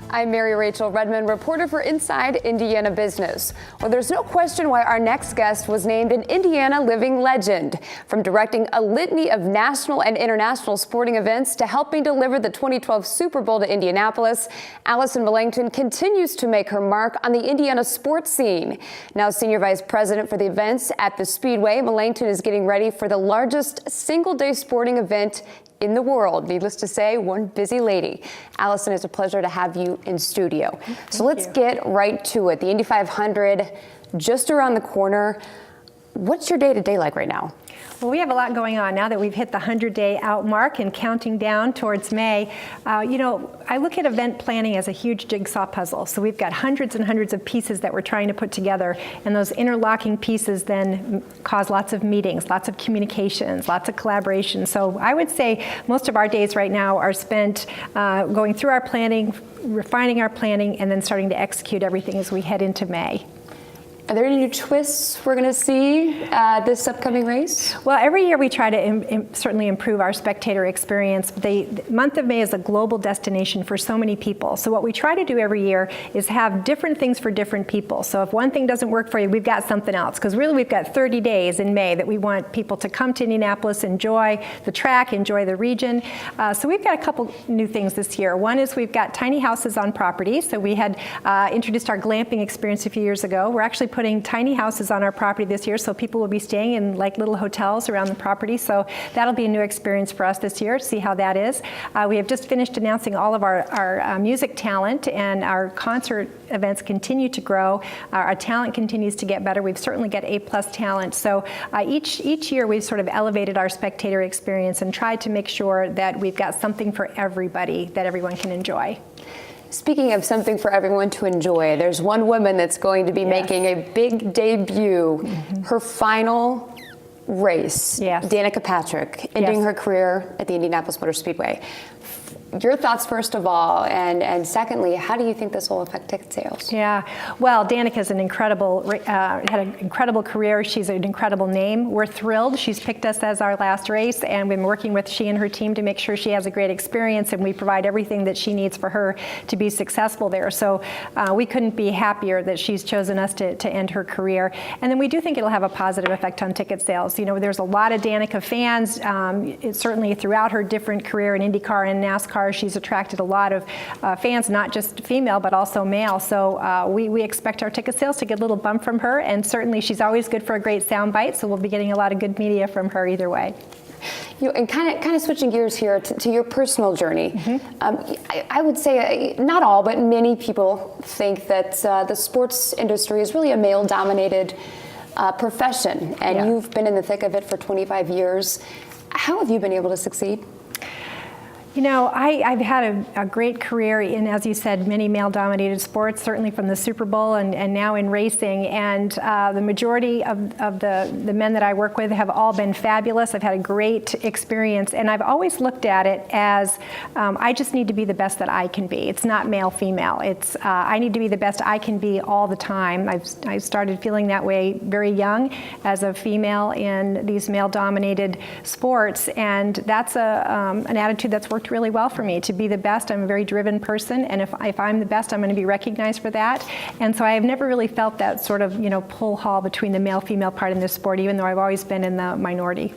I'm Mary Rachel Redman, reporter for Inside Indiana Business. Well, there's no question why our next guest was named an Indiana living legend. From directing a litany of national and international sporting events to helping deliver the 2012 Super Bowl to Indianapolis, Allison Melangton continues to make her mark on the Indiana sports scene. Now Senior Vice President for the events at the Speedway, Melangton is getting ready for the largest single-day sporting event in the world. Needless to say, one busy lady. Allison, it's a pleasure to have you in studio. So let's get right to it. The Indy 500 just around the corner. What's your day-to-day like right now? Well, we have a lot going on now that we've hit the 100-day out mark and counting down towards May. I look at event planning as a huge jigsaw puzzle. So we've got hundreds and hundreds of pieces that we're trying to put together, and those interlocking pieces then cause lots of meetings, lots of communications, lots of collaboration. So I would say most of our days right now are spent going through our planning, refining our planning, and then starting to execute everything as we head into May. Are there any new twists we're going to see this upcoming race? Well, every year we try to certainly improve our spectator experience. The month of May is a global destination for so many people. So what we try to do every year is have different things for different people. So if one thing doesn't work for you, we've got something else. Because really we've got 30 days in May that we want people to come to Indianapolis, enjoy the track, enjoy the region. So we've got a couple new things this year. One is we've got tiny houses on property. So we had introduced our glamping experience a few years ago. We're actually putting tiny houses on our property this year, so people will be staying in like little hotels around the property. So that'll be a new experience for us this year to see how that is. We have just finished announcing all of our music talent, and our concert events continue to grow. Our talent continues to get better. We've certainly got A+ talent. So each year we've sort of elevated our spectator experience and tried to make sure that we've got something for everybody that everyone can enjoy. Speaking of something for everyone to enjoy, there's one woman that's going to be making a big debut, her final race, Danica Patrick, ending her career at the Indianapolis Motor Speedway. Your thoughts first of all, and secondly, how do you think this will affect ticket sales? Yeah, well, Danica's an incredible, had an incredible career. She's an incredible name. We're thrilled. She's picked us as our last race, and we've been working with she and her team to make sure she has a great experience, and we provide everything that she needs for her to be successful there. So we couldn't be happier that she's chosen us to end her career. And then we do think it'll have a positive effect on ticket sales. You know, there's a lot of Danica fans. Certainly throughout her different career in IndyCar and NASCAR, she's attracted a lot of fans, not just female, but also male. So we expect our ticket sales to get a little bump from her, and certainly she's always good for a great soundbite, so we'll be getting a lot of good media from her either way. You know, and kind of switching gears here to your personal journey, I would say not all, but many people think that the sports industry is really a male-dominated profession, and you've been in the thick of it for 25 years. How have you been able to succeed? You know, I've had a great career in, as you said, many male-dominated sports, certainly from the Super Bowl and now in racing. And the majority of the men that I work with have all been fabulous. I've had a great experience, and I've always looked at it as I just need to be the best that I can be. It's not male-female. It's I need to be the best I can be all the time. I started feeling that way very young as a female in these male-dominated sports, and that's an attitude that's worked really well for me, to be the best. I'm a very driven person, and if I'm the best, I'm going to be recognized for that. And so I have never really felt that sort of, you know, pull haul between the male-female part in this sport, even though I've always been in the minority.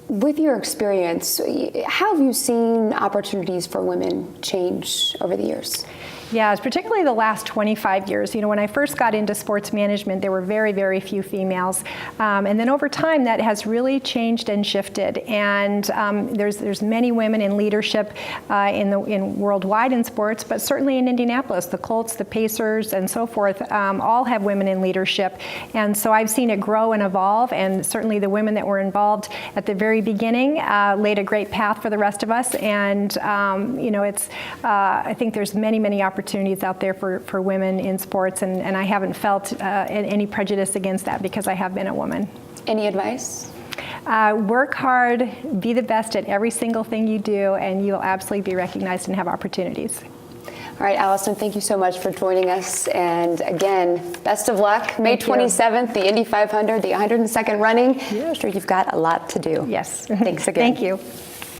With your experience, how have you seen opportunities for women change over the years? Yeah, it's particularly the last 25 years. You know, when I first got into sports management, there were very, very few females. And then over time, that has really changed and shifted. And there's many women in leadership in worldwide in sports, but certainly in Indianapolis, the Colts, the Pacers, and so forth, all have women in leadership. And so I've seen it grow and evolve, and certainly the women that were involved at the very beginning laid a great path for the rest of us. And, you know, I think there's many, many opportunities out there for women in sports, and I haven't felt any prejudice against that because I have been a woman. Any advice? Work hard, be the best at every single thing you do, and you'll absolutely be recognized and have opportunities. All right, Allison, thank you so much for joining us. And again, best of luck. May 27th, the Indy 500, the 102nd running. Yes. I'm sure you've got a lot to do. Yes. Thanks again. Thank you.